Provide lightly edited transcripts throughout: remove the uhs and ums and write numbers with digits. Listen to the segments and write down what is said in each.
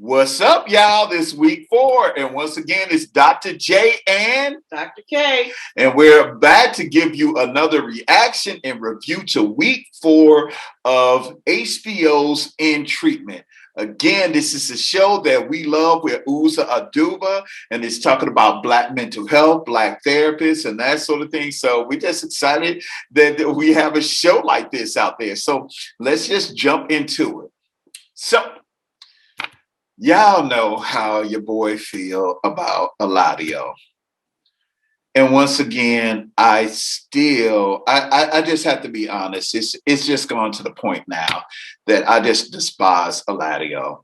What's up, y'all? This week 4. And once again, it's Dr. J and Dr. K. And we're back to give you another reaction and review to week 4 of HBO's In Treatment. Again, this is a show that we love with Aduba, and it's talking about Black mental health, Black therapists, and that sort of thing. So we're just excited that we have a show like this out there. So let's just jump into it. So y'all know how your boy feel about Eladio. And once again, I just have to be honest. It's just gone to the point now that I just despise Eladio.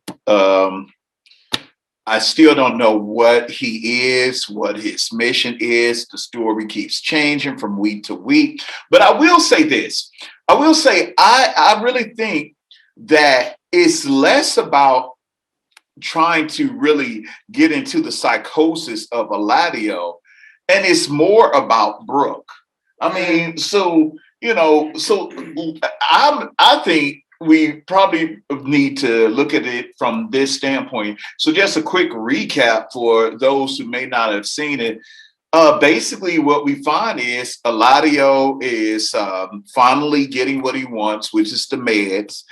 I still don't know what he is, what his mission is. The story keeps changing from week to week. But I will say this. I really think that it's less about trying to really get into the psychosis of Eladio, and it's more about Brooke. I mean, I think we probably need to look at it from this standpoint. So just a quick recap for those who may not have seen it. Basically, what we find is Eladio is finally getting what he wants, which is the meds.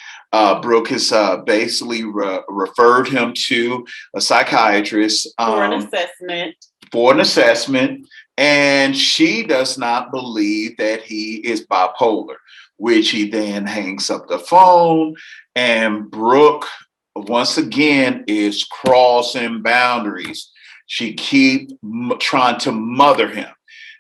Brooke has basically referred him to a psychiatrist for an assessment. And she does not believe that he is bipolar, which he then hangs up the phone. And Brooke, once again, is crossing boundaries. She keeps trying to mother him,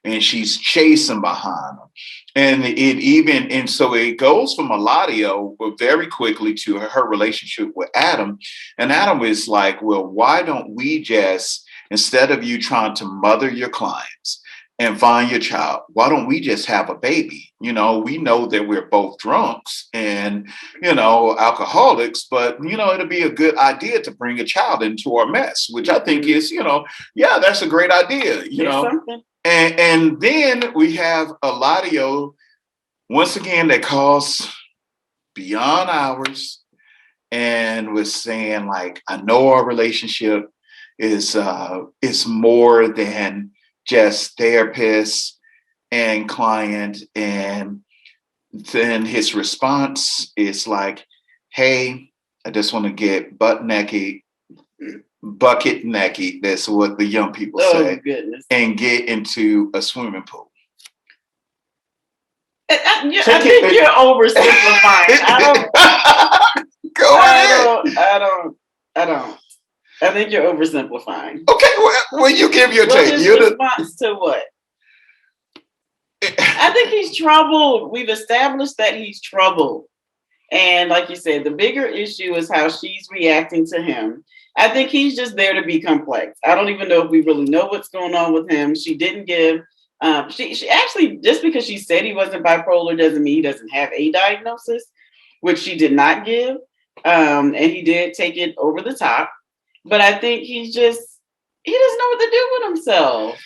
and she's chasing behind him. And so it goes from Eladio very quickly to her relationship with Adam. And Adam is like, well, why don't we just, instead of you trying to mother your clients and find your child, why don't we just have a baby? We know that we're both drunks and, alcoholics, but, it'll be a good idea to bring a child into our mess, which I think is, that's a great idea, Something. And then we have Eladio, once again, that calls beyond hours and was saying, like, I know our relationship is more than just therapist and client. And then his response is like, hey, I just want to get bucket naked. That's what the young people say. Goodness. And get into a swimming pool. I think you're oversimplifying. I don't. I think you're oversimplifying. Okay, well, you give your take. His response to what? I think he's troubled. We've established that he's troubled. And like you said, the bigger issue is how she's reacting to him. I think he's just there to be complex. I don't even know if we really know what's going on with him. She didn't give, she actually, just because she said he wasn't bipolar doesn't mean he doesn't have a diagnosis, which she did not give. And he did take it over the top. But I think he doesn't know what to do with himself.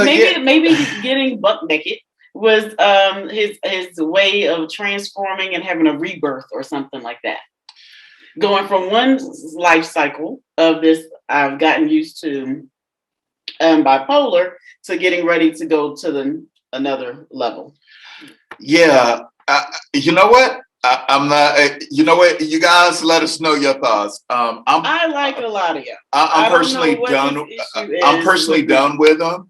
Maybe getting butt naked was his way of transforming and having a rebirth or something like that. Going from one life cycle of this, I've gotten used to bipolar, to getting ready to go to another level. Yeah. You know what? I'm not. You know what? You guys, let us know your thoughts. I like Eladio. I'm personally done. I'm personally done with him.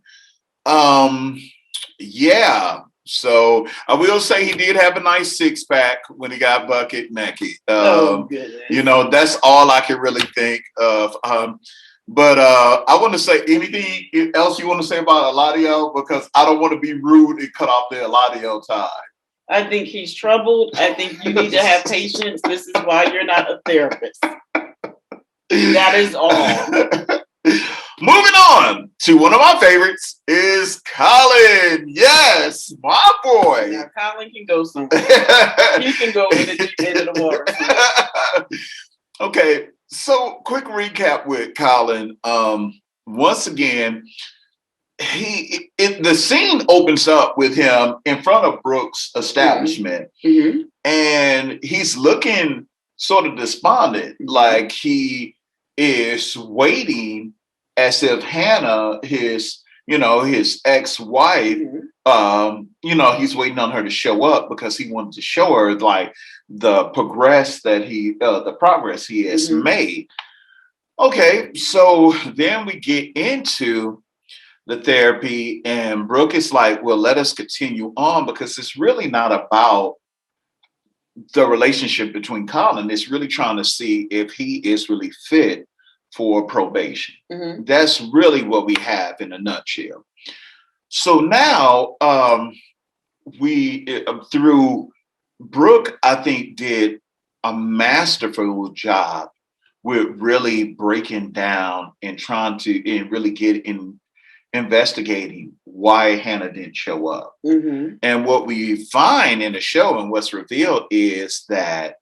Yeah. So I will say he did have a nice 6-pack when he got bucket naked. Goodness. That's all I can really think of. But I want to say, anything else you want to say about Eladio? Because I don't want to be rude and cut off the Eladio tie. I think he's troubled. I think you need to have patience. This is why you're not a therapist. That is all. Moving on to one of my favorites is Colin. Yes, my boy. Now, Colin can go somewhere. He can go in the deep end of the water. Okay, so quick recap with Colin. Once again, the scene opens up with him in front of Brooke's establishment, mm-hmm. and he's looking sort of despondent, like he is waiting as if Hannah, his ex-wife, he's waiting on her to show up because he wanted to show her like the progress he has made. Okay, so then we get into the therapy, and Brooke is like, well, let us continue on because it's really not about the relationship between Colin. It's really trying to see if he is really fit for probation. That's really what we have in a nutshell. So now we, through Brooke, I think did a masterful job with really breaking down and trying to really get in investigating why Hannah didn't show up. And what we find in the show and what's revealed is that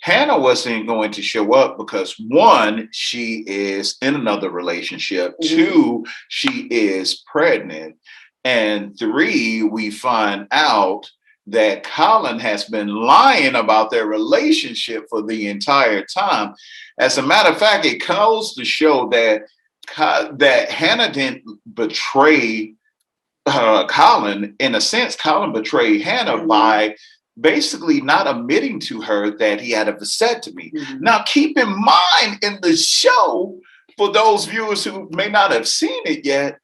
Hannah wasn't going to show up because one, she is in another relationship. Two, she is pregnant. And three, we find out that Colin has been lying about their relationship for the entire time. As a matter of fact, it goes to show that Hannah didn't betray Colin. In a sense, Colin betrayed Hannah by basically not admitting to her that he had a vasectomy. Now, keep in mind in the show, for those viewers who may not have seen it yet,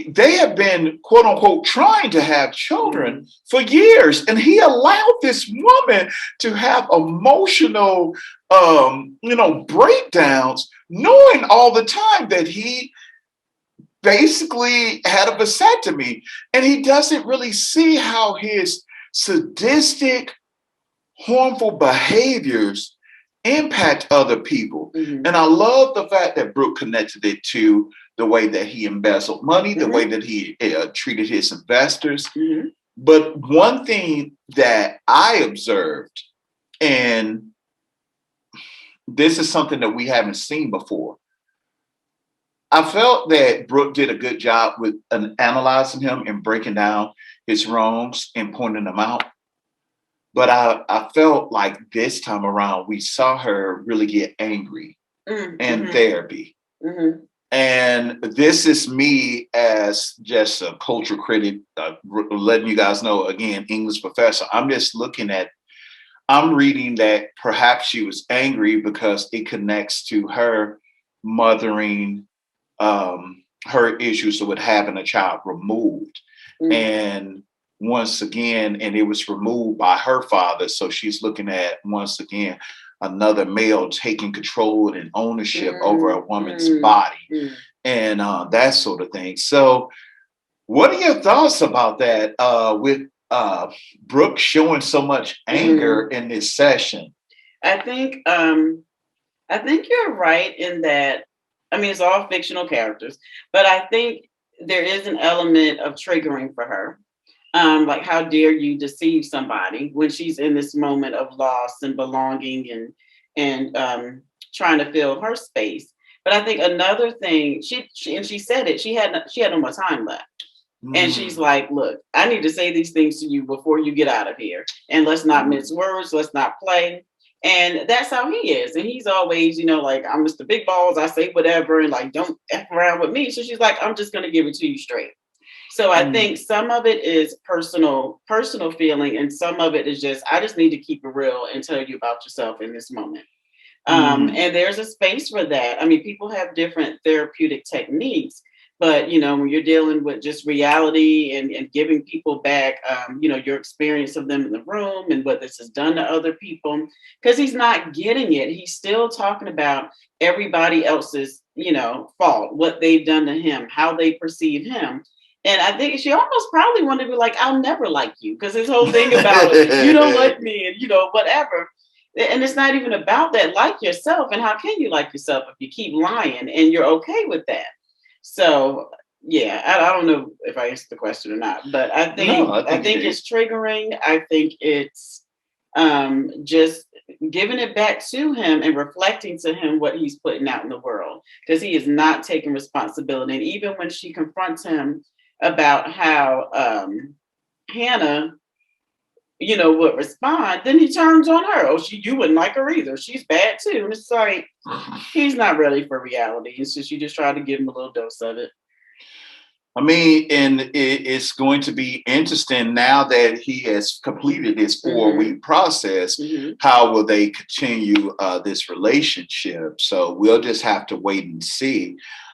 they have been, quote unquote, trying to have children for years. And he allowed this woman to have emotional, breakdowns, knowing all the time that he basically had a vasectomy. And he doesn't really see how his sadistic, harmful behaviors impact other people. And I love the fact that Brooke connected it to the way that he embezzled money, the way that he treated his investors. But one thing that I observed, and this is something that we haven't seen before, I felt that Brooke did a good job with analyzing him and breaking down his wrongs and pointing them out. But I felt like this time around, we saw her really get angry in therapy. And this is me as just a cultural critic, letting you guys know, again, English professor. I'm reading that perhaps she was angry because it connects to her mothering her issues with having a child removed. And once again, and it was removed by her father. So she's looking at, once again, another male taking control and ownership over a woman's body and that sort of thing. So what are your thoughts about that with Brooke showing so much anger in this session? I think you're right in that. I mean, it's all fictional characters, but I think there is an element of triggering for her. Like, how dare you deceive somebody when she's in this moment of loss and belonging and trying to fill her space. But I think another thing, she said it, she had no more time left. And she's like, look, I need to say these things to you before you get out of here. And let's not mince words, let's not play. And that's how he is. And he's always, like, I'm Mr. Big Balls, I say whatever, and like, don't F around with me. So she's like, I'm just gonna give it to you straight. So I think some of it is personal feeling, and some of it is just, I just need to keep it real and tell you about yourself in this moment. And there's a space for that. I mean, people have different therapeutic techniques, but when you're dealing with just reality and giving people back, your experience of them in the room and what this has done to other people, because he's not getting it. He's still talking about everybody else's, fault, what they've done to him, how they perceive him. And I think she almost probably wanted to be like, I'll never like you, because this whole thing about you don't like me and, whatever. And it's not even about that. Like yourself. And how can you like yourself if you keep lying and you're okay with that? So, yeah, I don't know if I answered the question or not, but I think it's triggering. I think it's just giving it back to him and reflecting to him what he's putting out in the world, because he is not taking responsibility. And even when she confronts him about how Hannah would respond, then he turns on her. Oh, you wouldn't like her either. She's bad too. And it's like he's not ready for reality. It's just you just try to give him a little dose of it. I mean, and it's going to be interesting now that he has completed his 4-week process. How will they continue this relationship? So we'll just have to wait and see.